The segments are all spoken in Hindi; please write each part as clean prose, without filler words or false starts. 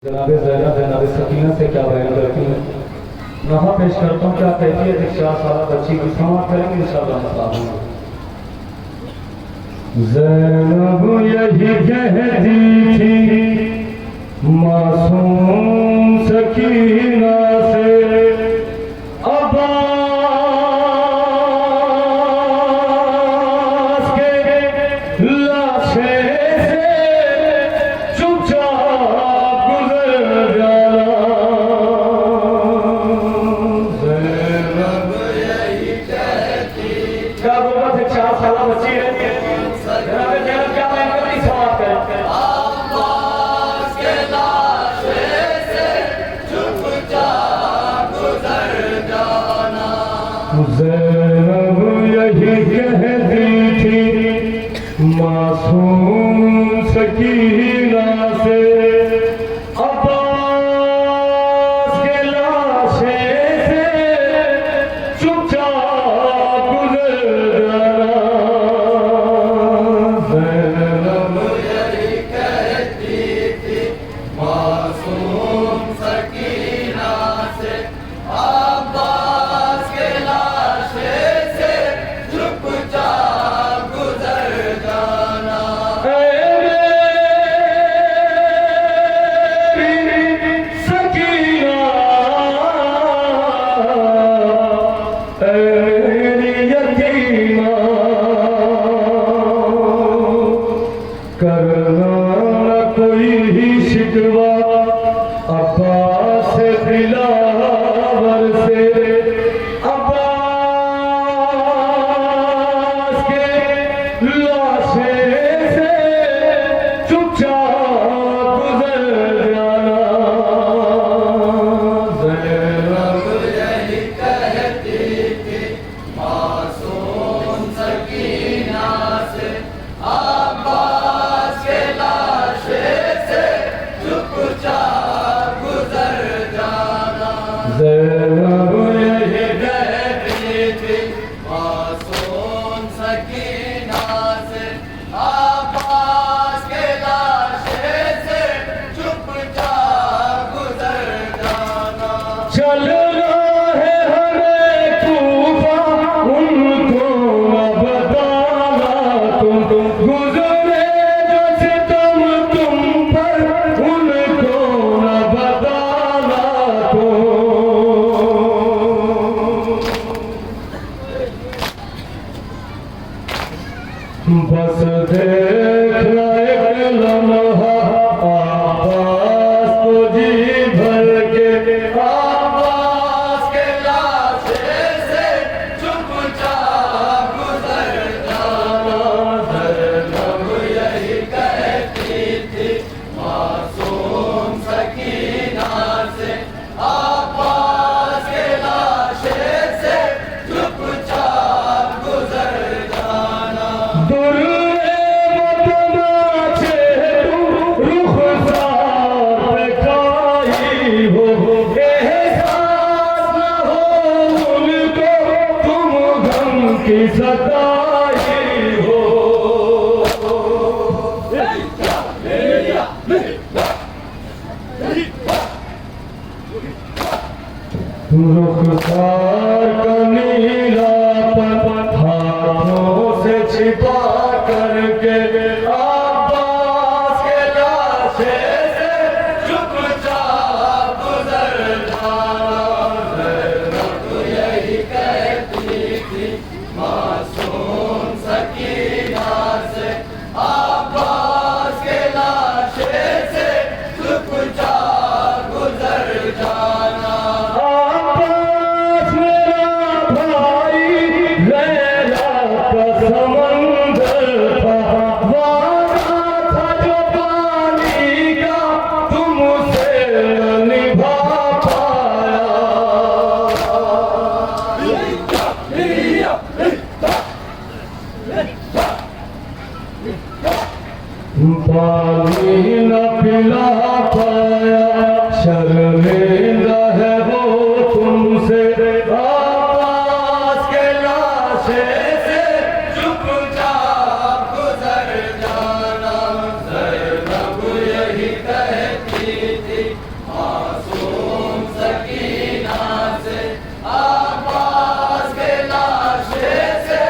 जनाब ज़ैनब जनाब सकीना से क्या बयान करती हैं। नहा पेश करता हूँ। क्या कहती है कि 4 साल बच्ची की समाप्त करेंगे इंशाअल्लाह मतलब। ज़ैनब यही कहती थी मासूम सकीना से, अब्बास के लाशे से चुपचाप गुजर जाना। ज़ैनब यही कहती। क्या गुर्बत है, 4 साल बच्ची है। क्या मैं कभी सवाल कर ज़ैनब यही कहती थी मासूम सकीना से, अब्बास के लाशे से चुपचाप गुजर जाना। ज़ैनब यही कहती थी मासूम सकीना से, अब्बास के लाशे से चुपचाप गुजर जाना। सकीना यतीमा करना कोई ही शिकवा अब्बास से दिलावर से, अब्बास के लाशे से चुपचाप गुजर जाना। ज़ैनब यही कहती थी मासूम सकीना से, अब्बास के लाशे से चुपचाप गुजर जाना। ज़ैनब यही कहती थी मासूम सकीना से, अब्बास के लाशे से चुपचाप गुजर जाना। चलना है हमें तूफा उनको न बताना, तुम गुजरे जो सितम तुम पर उनको न बताना। बस देखना एक लम्हा अब्बास को जी भर के, अब्बास के लाशे से चुपचाप गुजर जाना। ज़ैनब यही कहती थी मासूम सकीना से, अब्बास के लाशे से चुपचाप गुजर जाना। की सताई हो, रुखसार का नीलापन हाथों से छिपा करके, अब्बास के लाशे से चुपचाप गुजर जाना। ज़ैनब यही कहती थी मासूम सकीना से, अब्बास के लाशे से चुपचाप गुजर जाना। अब्बास मेरा भाई लैला का समंदर था, वादा था जो पानी का तुमसे न निभा पाया। पानी न पिला पाया, शर्मिंदा है वो तुमसे, अब्बास के लाशे से चुपचाप गुजर जाना। ज़ैनब यही कहती थी मासूम सकीना से आवाज के लाशे से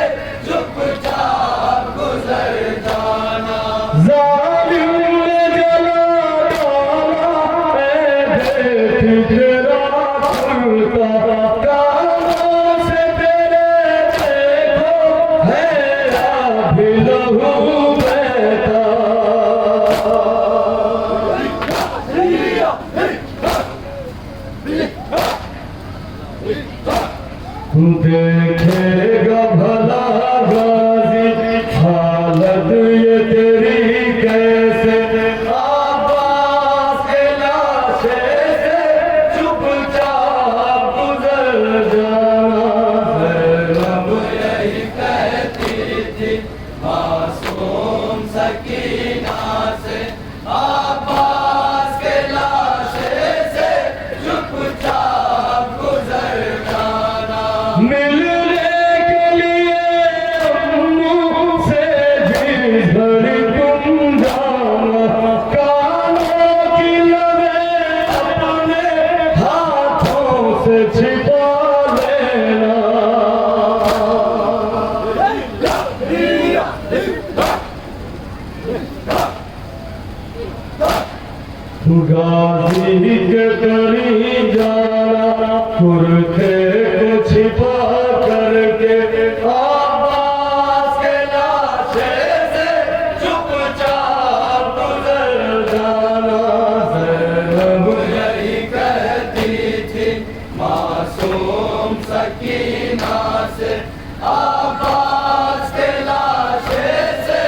चुपचाप गुजर जाना। जालिम ने जला डाला देख तेरा खुलता कानों से तेरे देखो है अभी लहू बहता। देखेगा भला गाजी हालत ये तेरी कैसे आवाज के लाशे से चुपचाप गुजर जाना। रब यही कहती थी मासूम सकीना से आवाज के लाशे से चुपचाप गुजर जाना। मिलने के लिए अम्मू से भी तुम जाना। कानों की लबें अपने हाथों से छिपा लेना। गाजी के करी जाना कुर्ते को छिपा करके आवाज के लाशे से चुपचाप गुजर जाना। ज़ैनब यही कहती थी मासूम सकीना से आवाज के लाशे से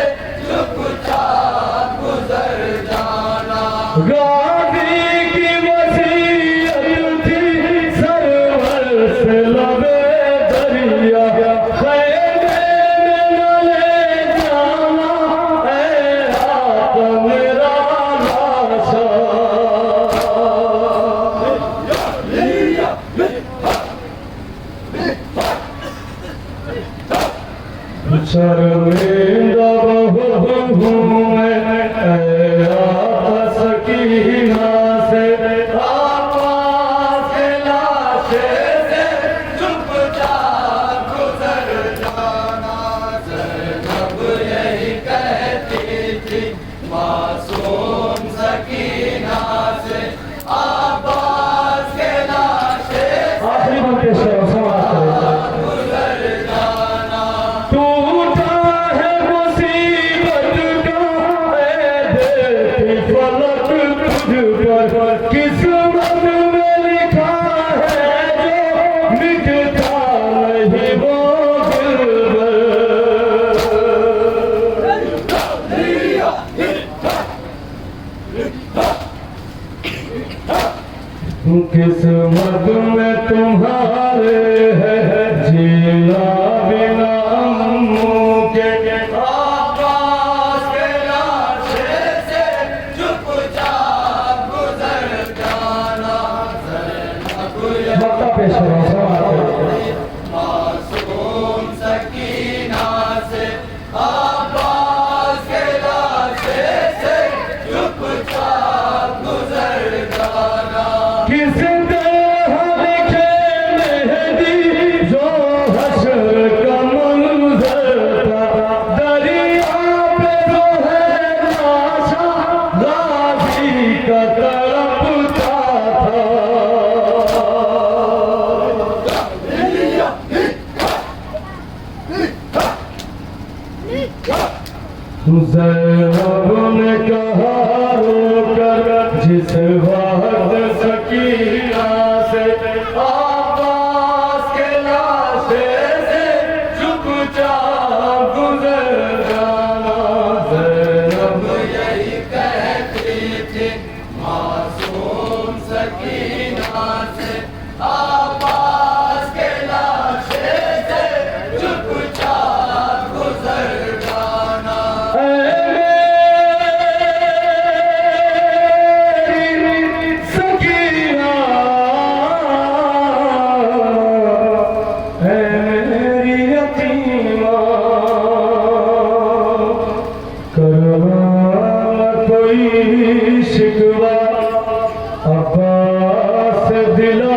चुपचाप गुजर जाना। गाजी की वसीयत थी सरवर से लबे दरिया खैमे में न ले जाना ऐ आका मेरा लाशा। शर्मिंदा बहुत हूँ मैं ऐ आका सकीना से आवाज के लाशे से चुपचाप गुजर जाना। ज़ैनब यही कहती थी मासूम सकीना से आवाज के लाशे से गुजर जाना। टूटा है मुसीबत का देखी फलक तुझ पर किस्मत में लिखा है जो मिटता नहीं वो गिरबर। किस्मत में तुम्हारे है जीना बिना अम्मू के आवाज के लाशे से चुपचाप गुजर जाना। मासूम सकीना से आवाज के लाशे से चुपचाप गुजर जाना। किस तरह लिखे मेहदी जो हश्र का मंजर था दरिया पे जो है लाशा गाजी का तड़पता था। ज़ैनब ने कहा रोकर जिस वक्त सकीना से आवाज के लाशे से चुपचाप गुजर जाना। ज़ैनब यही कहती थी मासूम सकीना से आवाज के लाशे से चुपचाप गुजर जाना। शिकवा अब्बा दिलो